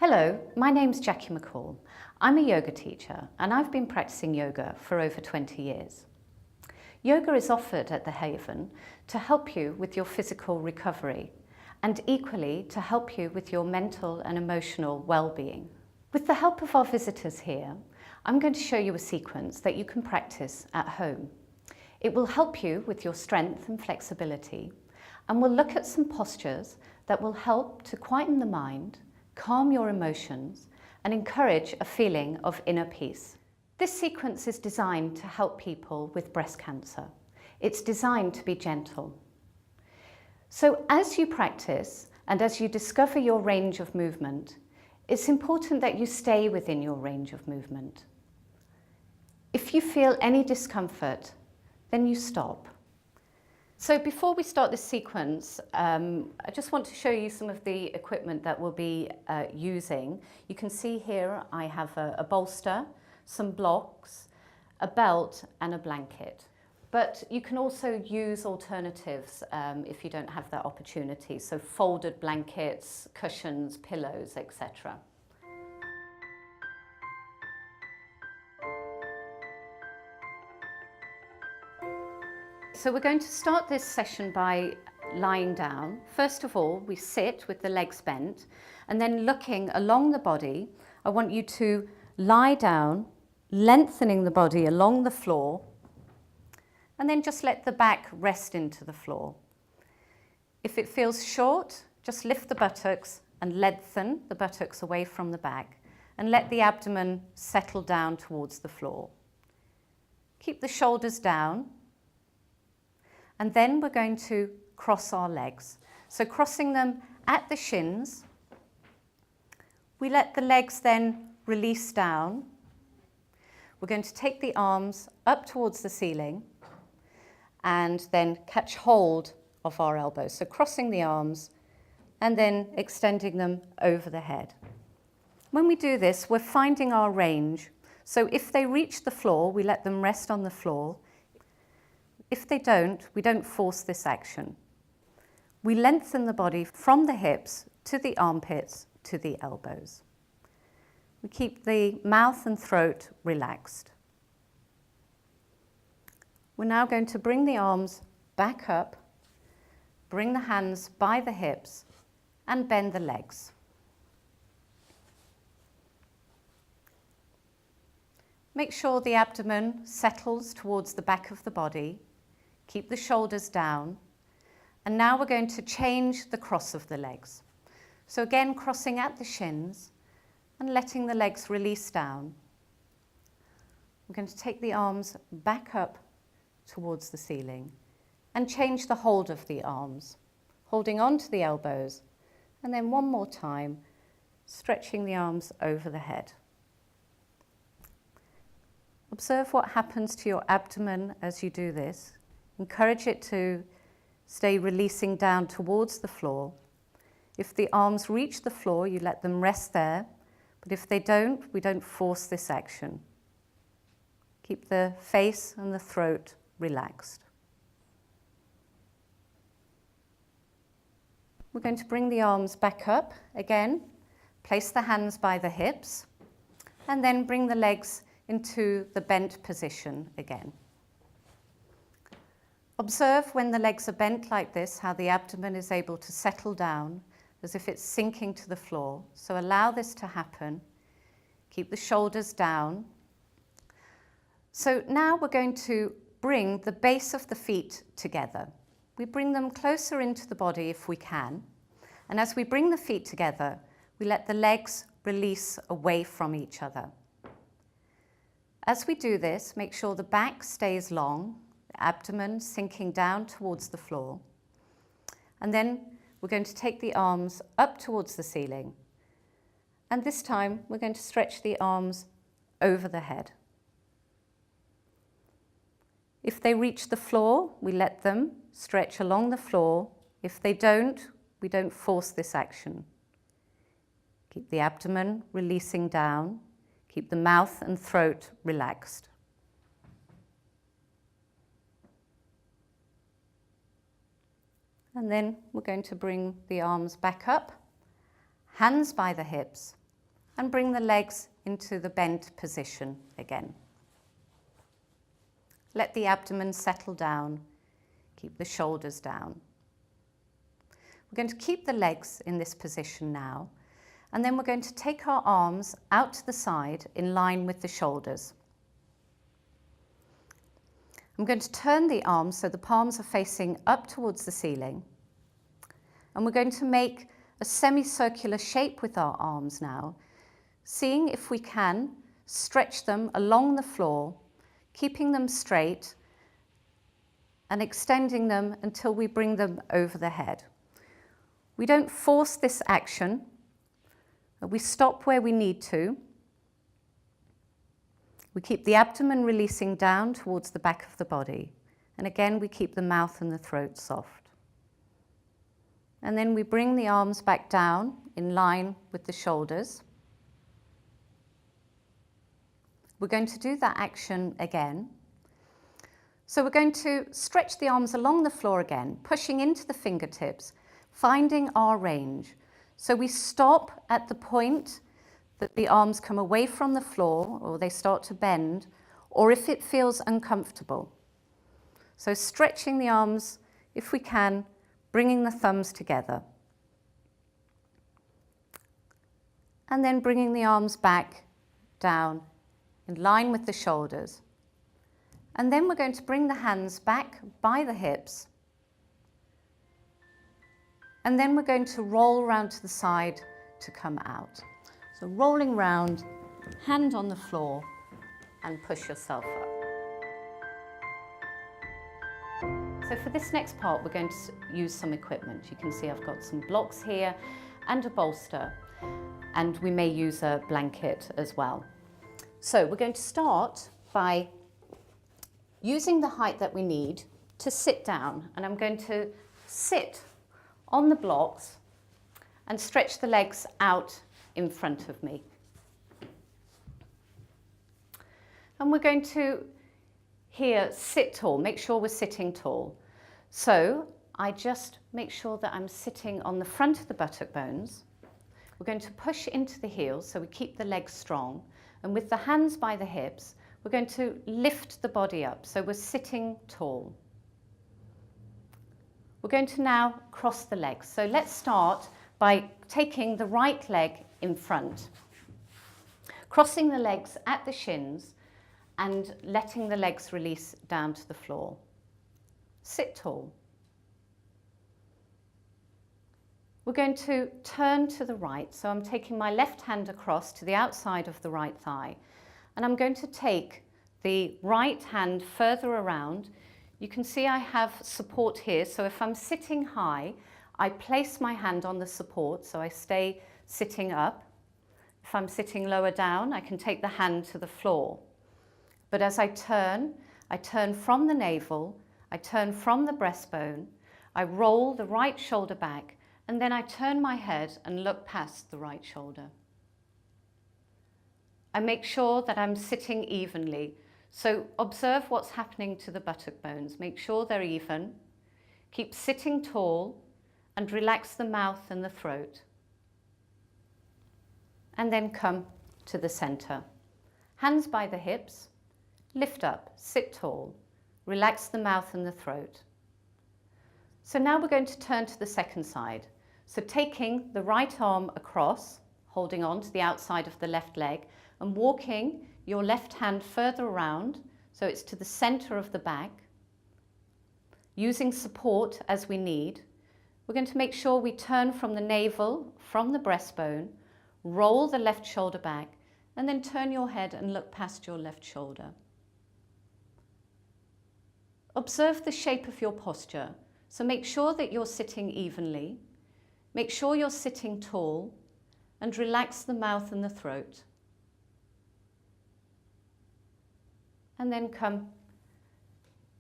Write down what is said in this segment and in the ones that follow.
Hello, my name's Jackie McCall. I'm a yoga teacher and I've been practicing yoga for over 20 years. Yoga is offered at the Haven to help you with your physical recovery and equally to help you with your mental and emotional well-being. With the help of our visitors here, I'm going to show you a sequence that you can practice at home. It will help you with your strength and flexibility, and we'll look at some postures that will help to quieten the mind, calm your emotions, and encourage a feeling of inner peace. This sequence is designed to help people with breast cancer. It's designed to be gentle. So as you practice and as you discover your range of movement, it's important that you stay within your range of movement. If you feel any discomfort, then you stop. So before we start this sequence, I just want to show you some of the equipment that we'll be using. You can see here I have a bolster, some blocks, a belt and a blanket. But you can also use alternatives if you don't have that opportunity. So folded blankets, cushions, pillows, etc. So we're going to start this session by lying down. First of all, we sit with the legs bent, and then looking along the body, I want you to lie down, lengthening the body along the floor, and then just let the back rest into the floor. If it feels short, just lift the buttocks and lengthen the buttocks away from the back, and let the abdomen settle down towards the floor. Keep the shoulders down. And then we're going to cross our legs. So crossing them at the shins, we let the legs then release down. We're going to take the arms up towards the ceiling and then catch hold of our elbows. So crossing the arms and then extending them over the head. When we do this, we're finding our range. So if they reach the floor, we let them rest on the floor. If they don't, we don't force this action. We lengthen the body from the hips to the armpits to the elbows. We keep the mouth and throat relaxed. We're now going to bring the arms back up, bring the hands by the hips, and bend the legs. Make sure the abdomen settles towards the back of the body. Keep the shoulders down, and now we're going to change the cross of the legs. So again, crossing at the shins and letting the legs release down. We're going to take the arms back up towards the ceiling and change the hold of the arms, holding on to the elbows, and then one more time, stretching the arms over the head. Observe what happens to your abdomen as you do this. Encourage it to stay releasing down towards the floor. If the arms reach the floor, you let them rest there. But if they don't, we don't force this action. Keep the face and the throat relaxed. We're going to bring the arms back up again. Place the hands by the hips. And then bring the legs into the bent position again. Observe when the legs are bent like this, how the abdomen is able to settle down as if it's sinking to the floor. So allow this to happen. Keep the shoulders down. So now we're going to bring the base of the feet together. We bring them closer into the body if we can. And as we bring the feet together, we let the legs release away from each other. As we do this, make sure the back stays long, abdomen sinking down towards the floor. And then we're going to take the arms up towards the ceiling. And this time we're going to stretch the arms over the head. If they reach the floor, we let them stretch along the floor. If they don't, we don't force this action. Keep the abdomen releasing down. Keep the mouth and throat relaxed. And then we're going to bring the arms back up, hands by the hips, and bring the legs into the bent position again. Let the abdomen settle down. Keep the shoulders down. We're going to keep the legs in this position now, and then we're going to take our arms out to the side in line with the shoulders. I'm going to turn the arms so the palms are facing up towards the ceiling, and we're going to make a semicircular shape with our arms now, seeing if we can stretch them along the floor, keeping them straight and extending them until we bring them over the head. We don't force this action, we stop where we need to. We keep the abdomen releasing down towards the back of the body, and again we keep the mouth and the throat soft. And then we bring the arms back down in line with the shoulders. We're going to do that action again. So we're going to stretch the arms along the floor again, pushing into the fingertips, finding our range. So we stop at the point that the arms come away from the floor or they start to bend, or if it feels uncomfortable. So stretching the arms, if we can, bringing the thumbs together. And then bringing the arms back down in line with the shoulders. And then we're going to bring the hands back by the hips. And then we're going to roll around to the side to come out. So rolling round, hand on the floor, and push yourself up. So for this next part, we're going to use some equipment. You can see I've got some blocks here and a bolster, and we may use a blanket as well. So we're going to start by using the height that we need to sit down, and I'm going to sit on the blocks and stretch the legs out in front of me. And we're going to here sit tall, make sure we're sitting tall. So I just make sure that I'm sitting on the front of the buttock bones. We're going to push into the heels so we keep the legs strong, and with the hands by the hips, we're going to lift the body up so we're sitting tall. We're going to now cross the legs. So let's start by taking the right leg in front, crossing the legs at the shins and letting the legs release down to the floor. Sit tall. We're going to turn to the right. So I'm taking my left hand across to the outside of the right thigh, and I'm going to take the right hand further around. You can see I have support here, so if I'm sitting high, I place my hand on the support, so I stay sitting up. If I'm sitting lower down, I can take the hand to the floor. But as I turn from the navel, I turn from the breastbone, I roll the right shoulder back, and then I turn my head and look past the right shoulder. I make sure that I'm sitting evenly. So observe what's happening to the buttock bones. Make sure they're even. Keep sitting tall and relax the mouth and the throat. And then come to the center. Hands by the hips. Lift up, sit tall. Relax the mouth and the throat. So now we're going to turn to the second side. So taking the right arm across, holding on to the outside of the left leg, and walking your left hand further around, so it's to the center of the back. Using support as we need, we're going to make sure we turn from the navel, from the breastbone, roll the left shoulder back, and then turn your head and look past your left shoulder. Observe the shape of your posture. So make sure that you're sitting evenly, make sure you're sitting tall, and relax the mouth and the throat. And then come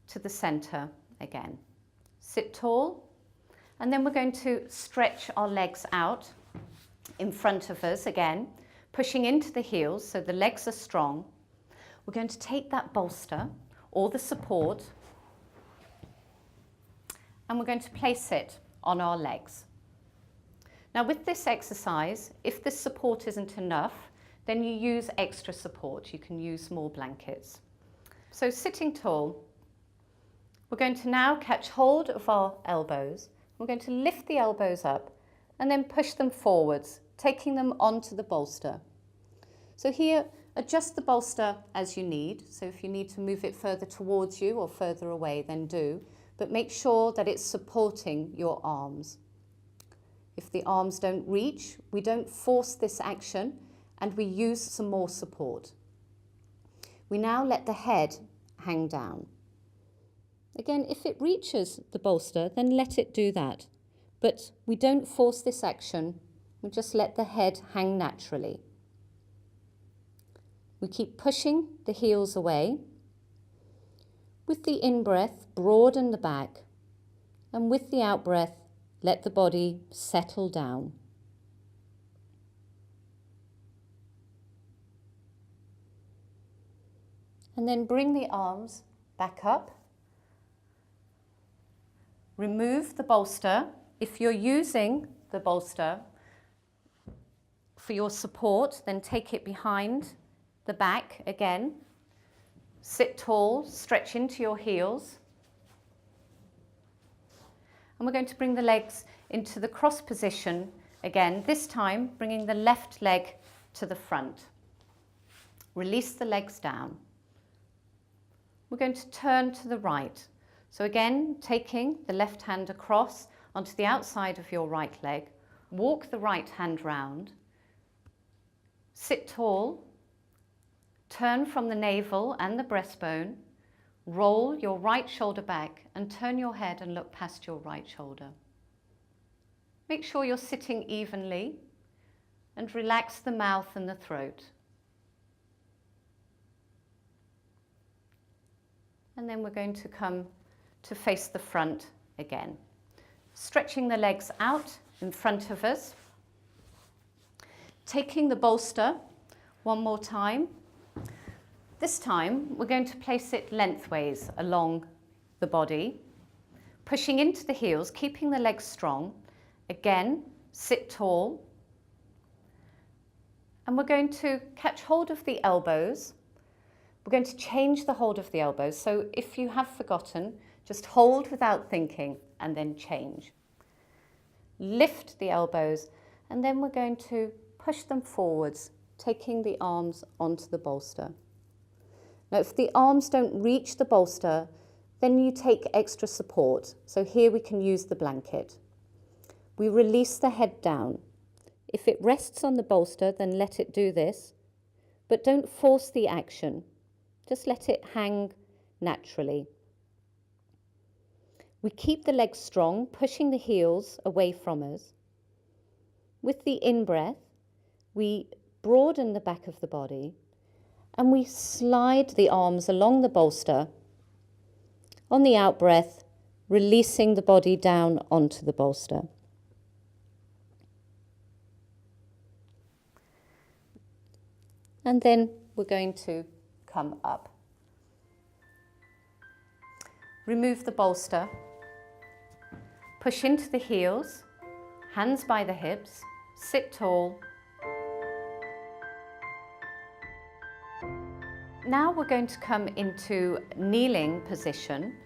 to the center again. Sit tall, and then we're going to stretch our legs out in front of us again, pushing into the heels so the legs are strong. We're going to take that bolster or the support, and we're going to place it on our legs. Now with this exercise, if the support isn't enough, then you use extra support. You can use more blankets. So sitting tall, we're going to now catch hold of our elbows. We're going to lift the elbows up and then push them forwards, taking them onto the bolster. So here, adjust the bolster as you need. So if you need to move it further towards you or further away, then do. But make sure that it's supporting your arms. If the arms don't reach, we don't force this action and we use some more support. We now let the head hang down. Again, if it reaches the bolster, then let it do that. But we don't force this action, we just let the head hang naturally. We keep pushing the heels away. With the in-breath, broaden the back, and with the out-breath, let the body settle down. And then bring the arms back up. Remove the bolster. If you're using the bolster for your support, then take it behind the back again. Sit tall, stretch into your heels. And we're going to bring the legs into the cross position again, this time bringing the left leg to the front. Release the legs down. We're going to turn to the right. So again, taking the left hand across onto the outside of your right leg, walk the right hand round, sit tall, turn from the navel and the breastbone, roll your right shoulder back and turn your head and look past your right shoulder. Make sure you're sitting evenly and relax the mouth and the throat. And then we're going to come to face the front again. Stretching the legs out in front of us. Taking the bolster one more time. This time we're going to place it lengthways along the body, pushing into the heels, keeping the legs strong. Again, sit tall. And we're going to catch hold of the elbows. We're going to change the hold of the elbows. So if you have forgotten, just hold without thinking and then change. Lift the elbows and then we're going to push them forwards, taking the arms onto the bolster. Now if the arms don't reach the bolster, then you take extra support. So here we can use the blanket. We release the head down. If it rests on the bolster, then let it do this, but don't force the action. Just let it hang naturally. We keep the legs strong, pushing the heels away from us. With the in-breath, we broaden the back of the body and we slide the arms along the bolster. On the out-breath, releasing the body down onto the bolster. And then we're going to come up. Remove the bolster. Push into the heels, hands by the hips, sit tall. Now we're going to come into kneeling position.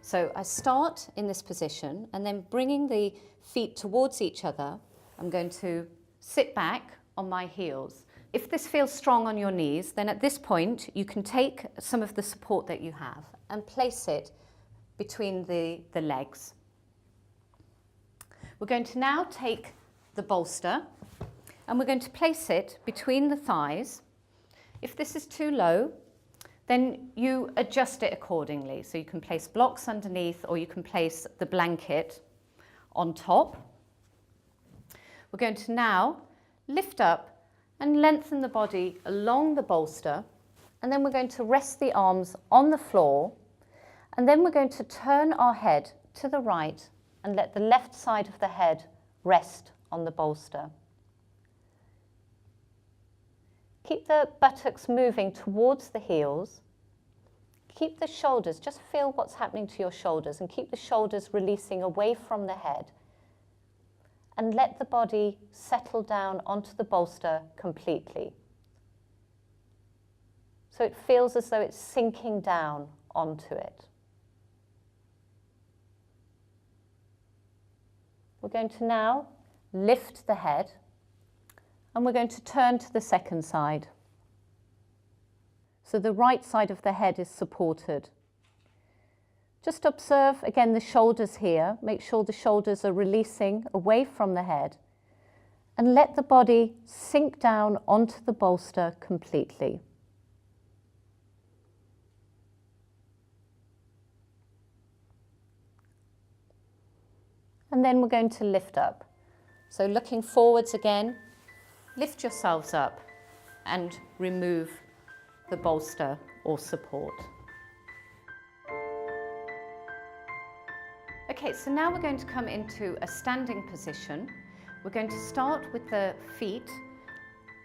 So I start in this position and then bringing the feet towards each other, I'm going to sit back on my heels. If this feels strong on your knees, then at this point you can take some of the support that you have and place it between the legs. We're going to now take the bolster and we're going to place it between the thighs. If this is too low, then you adjust it accordingly. So you can place blocks underneath or you can place the blanket on top. We're going to now lift up and lengthen the body along the bolster, and then we're going to rest the arms on the floor, and then we're going to turn our head to the right and let the left side of the head rest on the bolster. Keep the buttocks moving towards the heels. Keep the shoulders, just feel what's happening to your shoulders, and keep the shoulders releasing away from the head. And let the body settle down onto the bolster completely. so it feels as though it's sinking down onto it. We're going to now lift the head, and we're going to turn to the second side. So the right side of the head is supported. Just observe again the shoulders here. Make sure the shoulders are releasing away from the head, and let the body sink down onto the bolster completely. And then we're going to lift up. So looking forwards again, lift yourselves up and remove the bolster or support. Okay, so now we're going to come into a standing position. We're going to start with the feet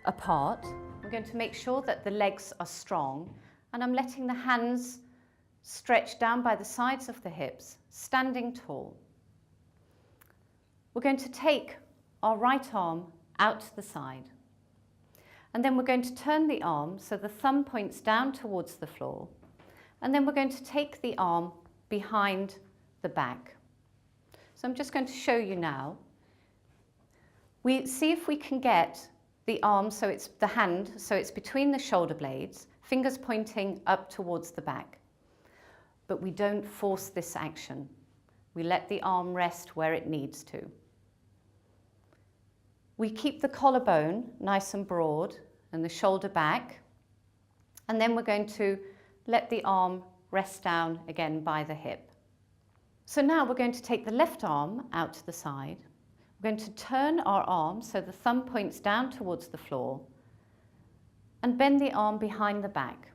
apart. We're going to make sure that the legs are strong, and I'm letting the hands stretch down by the sides of the hips, standing tall. We're going to take our right arm out to the side, and then we're going to turn the arm so the thumb points down towards the floor, and then we're going to take the arm behind the back. So I'm just going to show you now. We see if we can get the arm, so it's the hand, so it's between the shoulder blades, fingers pointing up towards the back. But we don't force this action. We let the arm rest where it needs to. We keep the collarbone nice and broad and the shoulder back, and then we're going to let the arm rest down again by the hip. So now we're going to take the left arm out to the side. We're going to turn our arm so the thumb points down towards the floor, and bend the arm behind the back.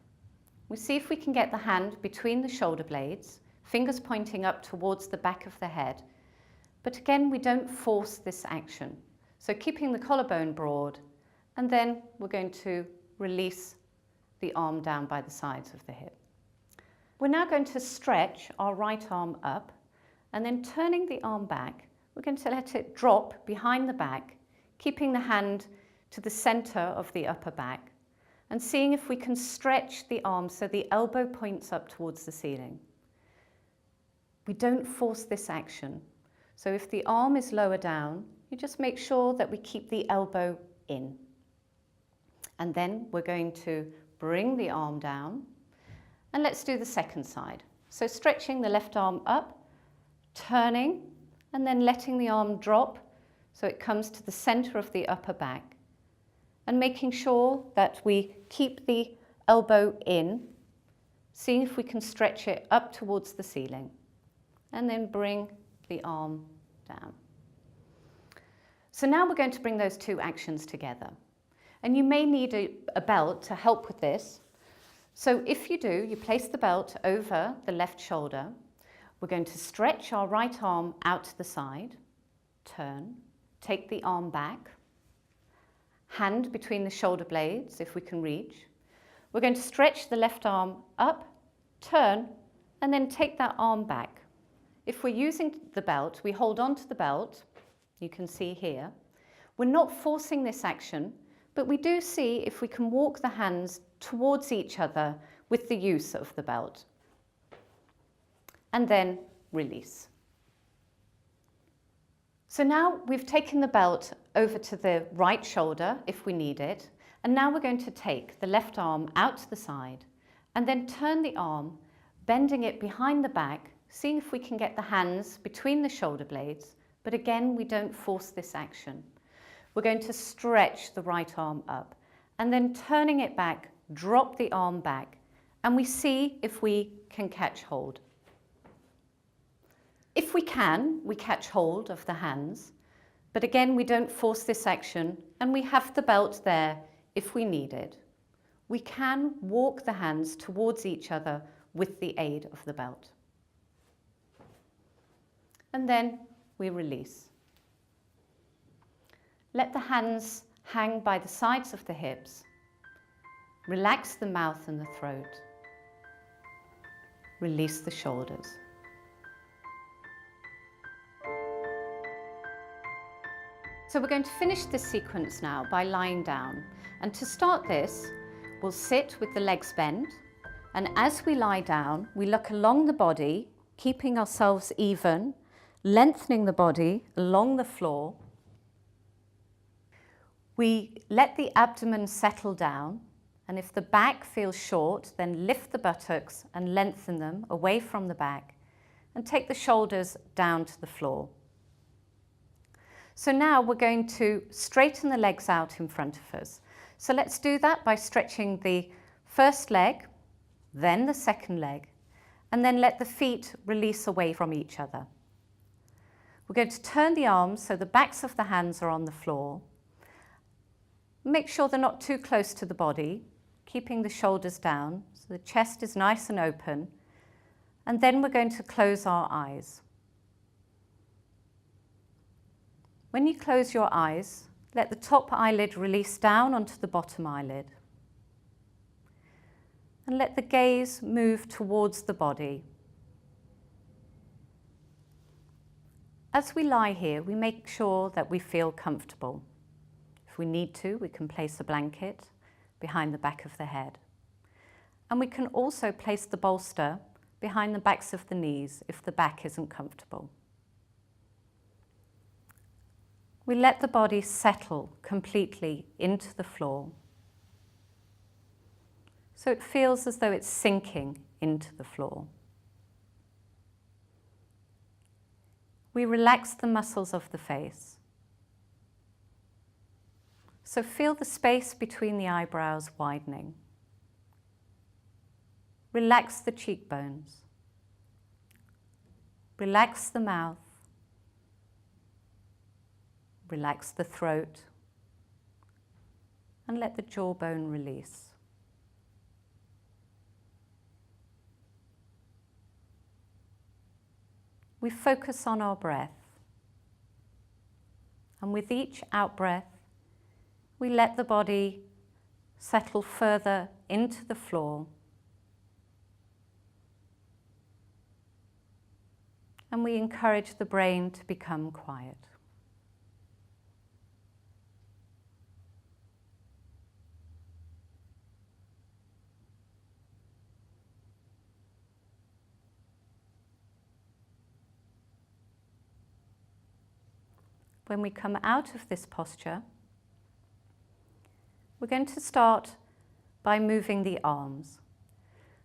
We see if we can get the hand between the shoulder blades, fingers pointing up towards the back of the head. But again, we don't force this action. So keeping the collarbone broad, and then we're going to release the arm down by the sides of the hip. We're now going to stretch our right arm up, and then turning the arm back, we're going to let it drop behind the back, keeping the hand to the center of the upper back, and seeing if we can stretch the arm so the elbow points up towards the ceiling. We don't force this action. So if the arm is lower down, you just make sure that we keep the elbow in. And then we're going to bring the arm down, and let's do the second side. So stretching the left arm up, turning, and then letting the arm drop so it comes to the center of the upper back, and making sure that we keep the elbow in, seeing if we can stretch it up towards the ceiling, and then bring the arm down. So now we're going to bring those two actions together. And you may need a belt to help with this. So if you do, you place the belt over the left shoulder. We're going to stretch our right arm out to the side, turn, take the arm back, hand between the shoulder blades if we can reach. We're going to stretch the left arm up, turn, and then take that arm back. If we're using the belt, we hold on to the belt. You can see here. We're not forcing this action, but we do see if we can walk the hands towards each other with the use of the belt. And then release. So now we've taken the belt over to the right shoulder if we need it, and now we're going to take the left arm out to the side and then turn the arm, bending it behind the back, seeing if we can get the hands between the shoulder blades, but again, we don't force this action. We're going to stretch the right arm up, and then turning it back, drop the arm back, and we see if we can catch hold. If we can, we catch hold of the hands, but again, we don't force this action, and we have the belt there if we need it. We can walk the hands towards each other with the aid of the belt. And then we release. Let the hands hang by the sides of the hips. Relax the mouth and the throat. Release the shoulders. So we're going to finish this sequence now by lying down. And to start this, We'll sit with the legs bent, and as we lie down, we look along the body, keeping ourselves even, lengthening the body along the floor. We let the abdomen settle down, and if the back feels short, then lift the buttocks and lengthen them away from the back, and take the shoulders down to the floor. So now we're going to straighten the legs out in front of us. So let's do that by stretching the first leg, then the second leg, and then let the feet release away from each other. We're going to turn the arms so the backs of the hands are on the floor. Make sure they're not too close to the body, keeping the shoulders down so the chest is nice and open. And then we're going to close our eyes. When you close your eyes, let the top eyelid release down onto the bottom eyelid. And let the gaze move towards the body. As we lie here, we make sure that we feel comfortable. If we need to, we can place a blanket behind the back of the head. And we can also place the bolster behind the backs of the knees if the back isn't comfortable. We let the body settle completely into the floor. So it feels as though it's sinking into the floor. We relax the muscles of the face. So feel the space between the eyebrows widening. Relax the cheekbones. Relax the mouth. Relax the throat. And let the jawbone release. We focus on our breath. And with each out-breath, we let the body settle further into the floor. And we encourage the brain to become quiet. When we come out of this posture, we're going to start by moving the arms.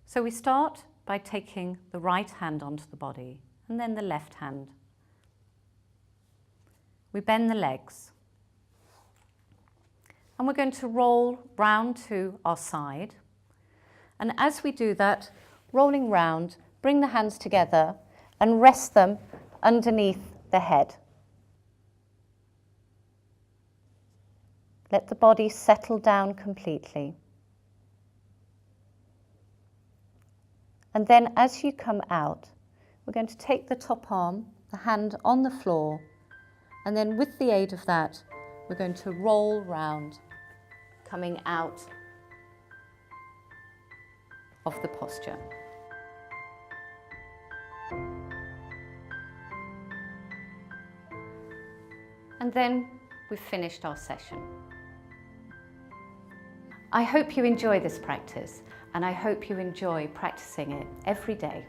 So we start by taking the right hand onto the body and then the left hand. We bend the legs. And we're going to roll round to our side. And as we do that, rolling round, bring the hands together and rest them underneath the head. Let the body settle down completely. And then as you come out, we're going to take the top arm, the hand on the floor, and then with the aid of that, we're going to roll round, coming out of the posture. And then we've finished our session. I hope you enjoy this practice, and I hope you enjoy practicing it every day.